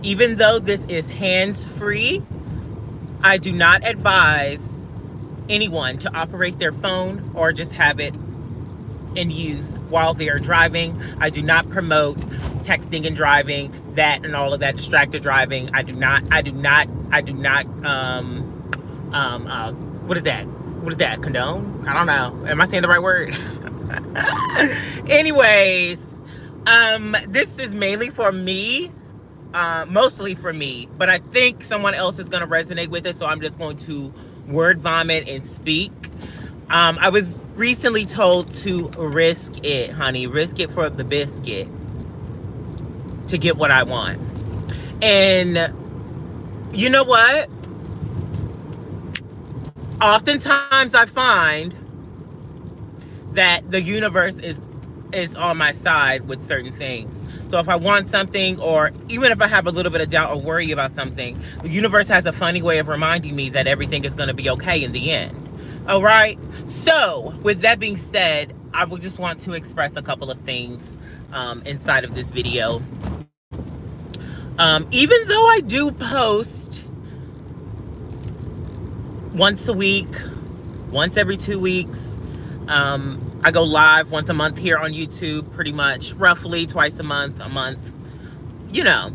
Even though this is hands-free, I do not advise anyone to operate their phone or just have it in use while they are driving. I do not promote texting and driving, that and all of that distracted driving. What is that? What is that? Condone? I don't know. Am I saying the right word? Anyways, this is mainly for me, mostly for me, but I think someone else is going to resonate with it, so I'm just going to word vomit and speak. I was recently told to risk it, honey. Risk it for the biscuit to get what I want. And you know what? Oftentimes I find that the universe is on my side with certain things. So if I want something, or even if I have a little bit of doubt or worry about something, the universe has a funny way of reminding me that everything is going to be okay in the end. All right. So with that being said, I would just want to express a couple of things inside of this video. Even though I do post once a week, once every 2 weeks, I go live once a month here on YouTube, pretty much, roughly twice a month, you know,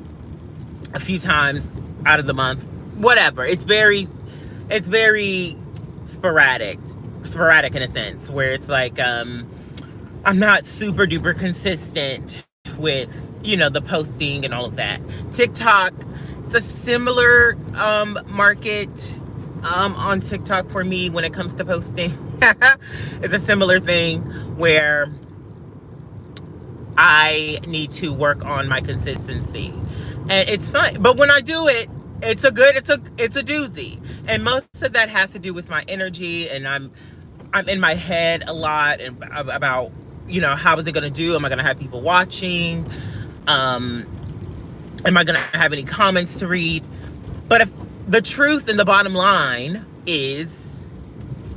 a few times out of the month, whatever. It's very sporadic in a sense, where it's like, I'm not super duper consistent with, you know, the posting and all of that. TikTok, it's a similar market on TikTok for me when it comes to posting. It's a similar thing where I need to work on my consistency, and it's fun. But when I do it, it's a doozy, and most of that has to do with my energy, and I'm in my head a lot and about, you know, how is it going to do? Am I going to have people watching? Am I going to have any comments to read? But if the truth and the bottom line is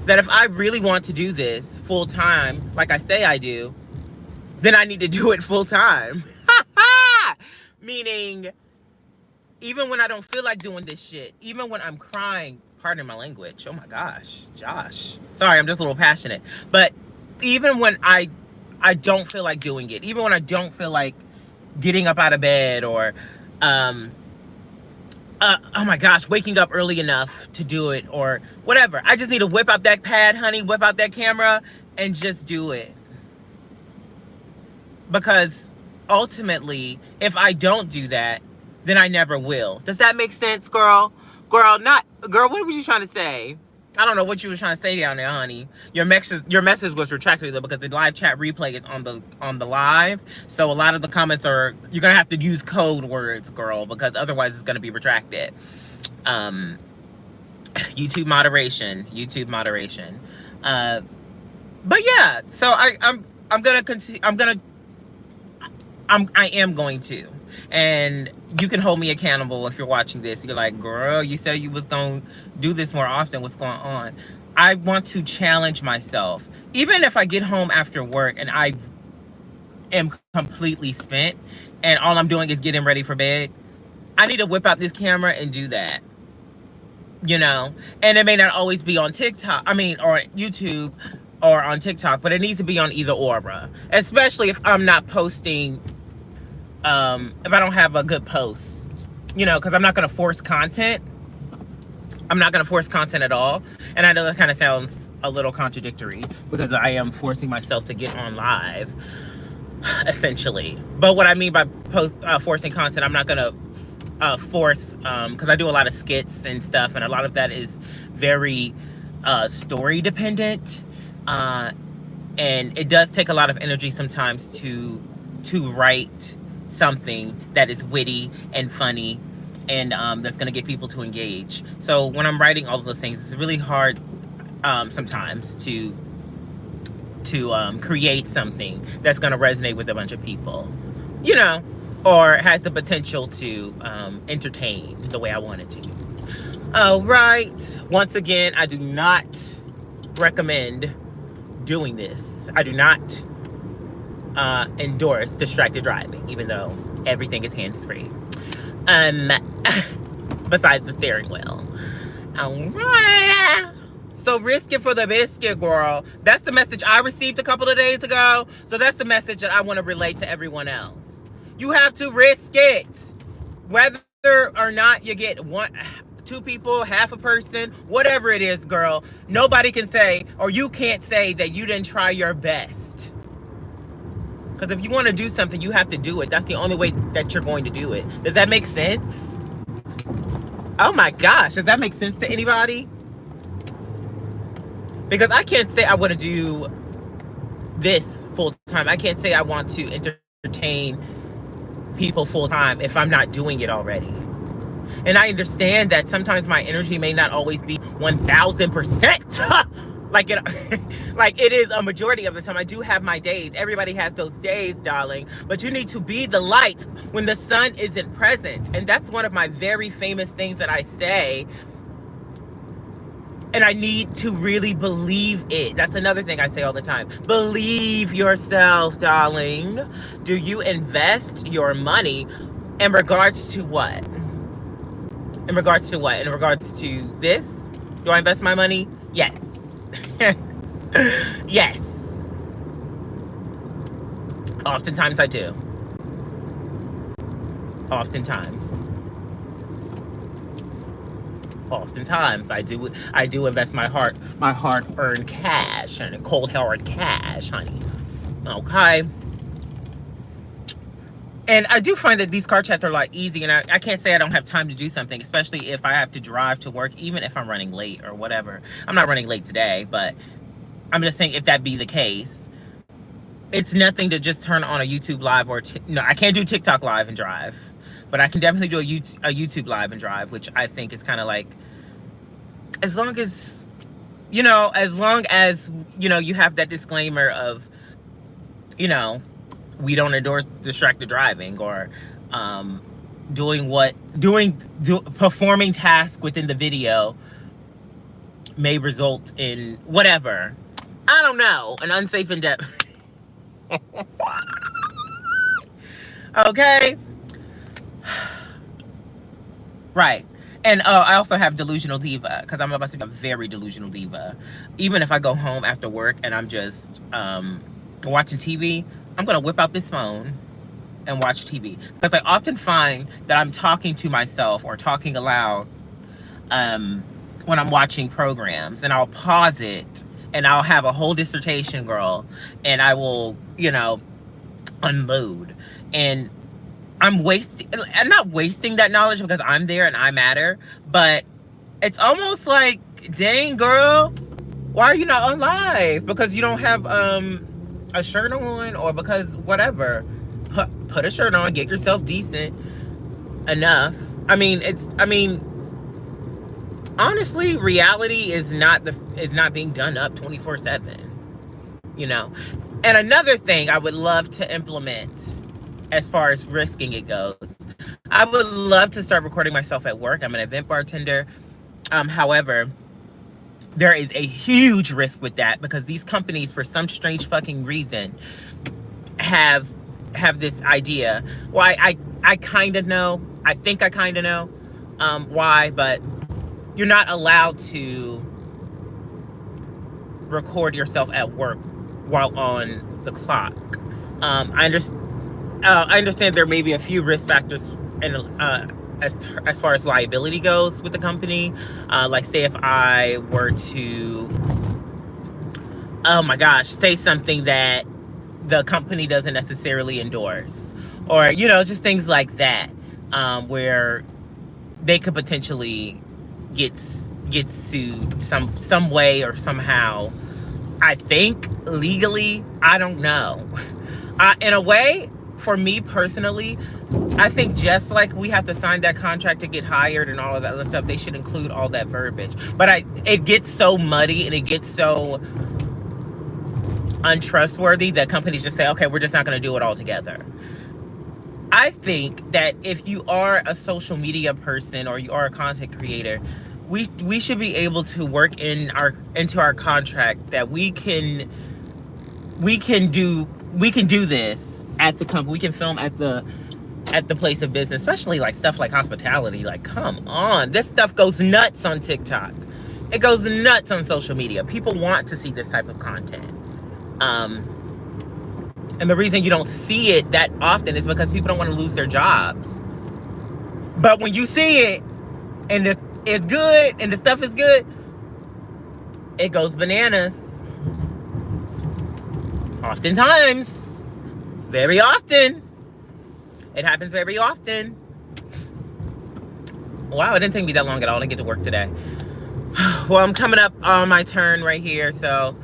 that if I really want to do this full time, like I say I do, then I need to do it full time. Meaning, even when I don't feel like doing this shit, even when I'm crying, pardon my language, oh my gosh, Josh. Sorry, I'm just a little passionate. But even when I don't feel like doing it, even when I don't feel like getting up out of bed, or oh my gosh, waking up early enough to do it, or whatever. I just need to whip out that pad, honey, whip out that camera, and just do it. Because ultimately, if I don't do that, then I never will. Does that make sense, girl? Girl, what were you trying to say? I don't know what you were trying to say down there, honey. Your message was retracted though, because the live chat replay is on the live. So a lot of the comments are, you're gonna have to use code words, girl, because otherwise it's gonna be retracted. YouTube moderation. But yeah, so I am going to. And you can hold me accountable if you're watching this. You're like, girl, you said you was going to do this more often. What's going on? I want to challenge myself. Even if I get home after work and I am completely spent and all I'm doing is getting ready for bed, I need to whip out this camera and do that. You know? And it may not always be on TikTok, or YouTube or on TikTok, but it needs to be on either or, especially if I'm not posting, if I don't have a good post, you know, because I'm not going to force content. I'm not going to force content at all. And I know that kind of sounds a little contradictory, because I am forcing myself to get on live, essentially. But what I mean by forcing content, I'm not going to force, because I do a lot of skits and stuff, and a lot of that is very story dependent. And it does take a lot of energy sometimes to write something that is witty and funny, and that's going to get people to engage. So when I'm writing all of those things, it's really hard sometimes to create something that's going to resonate with a bunch of people, you know, or has the potential to entertain the way I want it to. All right. Once again, I do not recommend doing this. I do not endorse distracted driving, even though everything is hands-free. Um, besides the steering wheel. Alright. So risk it for the biscuit, girl. That's the message I received a couple of days ago. So that's the message that I want to relate to everyone else. You have to risk it. Whether or not you get one, two people, half a person, whatever it is, girl, nobody can say, or you can't say that you didn't try your best. Because if you want to do something, you have to do it. That's the only way that you're going to do it. Does that make sense? Oh my gosh, does that make sense to anybody? Because I can't say I want to do this full time. I can't say I want to entertain people full time if I'm not doing it already. And I understand that sometimes my energy may not always be 1000%. like it is a majority of the time. I do have my days. Everybody has those days, darling. But you need to be the light when the sun isn't present. And that's one of my very famous things that I say. And I need to really believe it. That's another thing I say all the time. Believe yourself, darling. Do you invest your money in regards to what? In regards to what? In regards to this? Do I invest my money? Yes. Yes. Oftentimes I do. Oftentimes I do invest my hard-earned cash and cold hard cash, honey. Okay. And I do find that these car chats are a lot easy, and I can't say I don't have time to do something, especially if I have to drive to work, even if I'm running late or whatever. I'm not running late today, but I'm just saying if that be the case, it's nothing to just turn on a YouTube live or no, I can't do TikTok live and drive, but I can definitely do a YouTube live and drive, which I think is kind of like, as long as you have that disclaimer of, we don't endorse distracted driving or performing tasks within the video may result in whatever. I don't know, an unsafe endeavor. Okay. Right. And I also have delusional diva, because I'm about to be a very delusional diva. Even if I go home after work and I'm just watching TV, I'm going to whip out this phone and watch TV. Because I often find that I'm talking to myself or talking aloud when I'm watching programs. And I'll pause it and I'll have a whole dissertation, girl. And I will, unload. And I'm not wasting that knowledge because I'm there and I matter. But it's almost like, dang, girl, why are you not on live? Because you don't have a shirt on, or because whatever. Put a shirt on, get yourself decent enough. Honestly, reality is not being done up 24/7. And another thing I would love to implement as far as risking it goes, I would love to start recording myself at work. I'm an event bartender. However, there is a huge risk with that because these companies, for some strange fucking reason, have this idea. Well, I kind of know. I think I kind of know why, but you're not allowed to record yourself at work while on the clock. I understand there may be a few risk factors as far as liability goes with the company. Like, say if I were to, oh my gosh, say something that the company doesn't necessarily endorse, or just things like that, where they could potentially get sued some way or somehow. I think legally, I don't know. In a way, for me personally, I think just like we have to sign that contract to get hired and all of that other stuff, they should include all that verbiage. But it gets so muddy and it gets so untrustworthy that companies just say, okay, we're just not going to do it all together. I think that if you are a social media person or you are a content creator, we should be able to work into our contract that we can do this at the company. We can film at the at the place of business, especially like stuff like hospitality. Like, come on, this stuff goes nuts on TikTok. It goes nuts on social media. People want to see this type of content. And the reason you don't see it that often is because people don't want to lose their jobs. But when you see it and it's good and the stuff is good, it goes bananas. Oftentimes. Very often. It happens very often. Wow, it didn't take me that long at all to get to work today. Well, I'm coming up on my turn right here. So,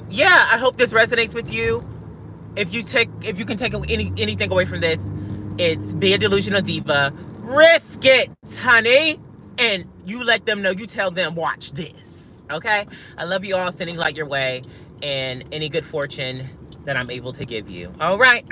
yeah, I hope this resonates with you. If you can take anything away from this, it's be a delusional diva. Risk it, honey. And you let them know, you tell them, watch this. Okay? I love you all, sending light your way, and any good fortune that I'm able to give you. All right.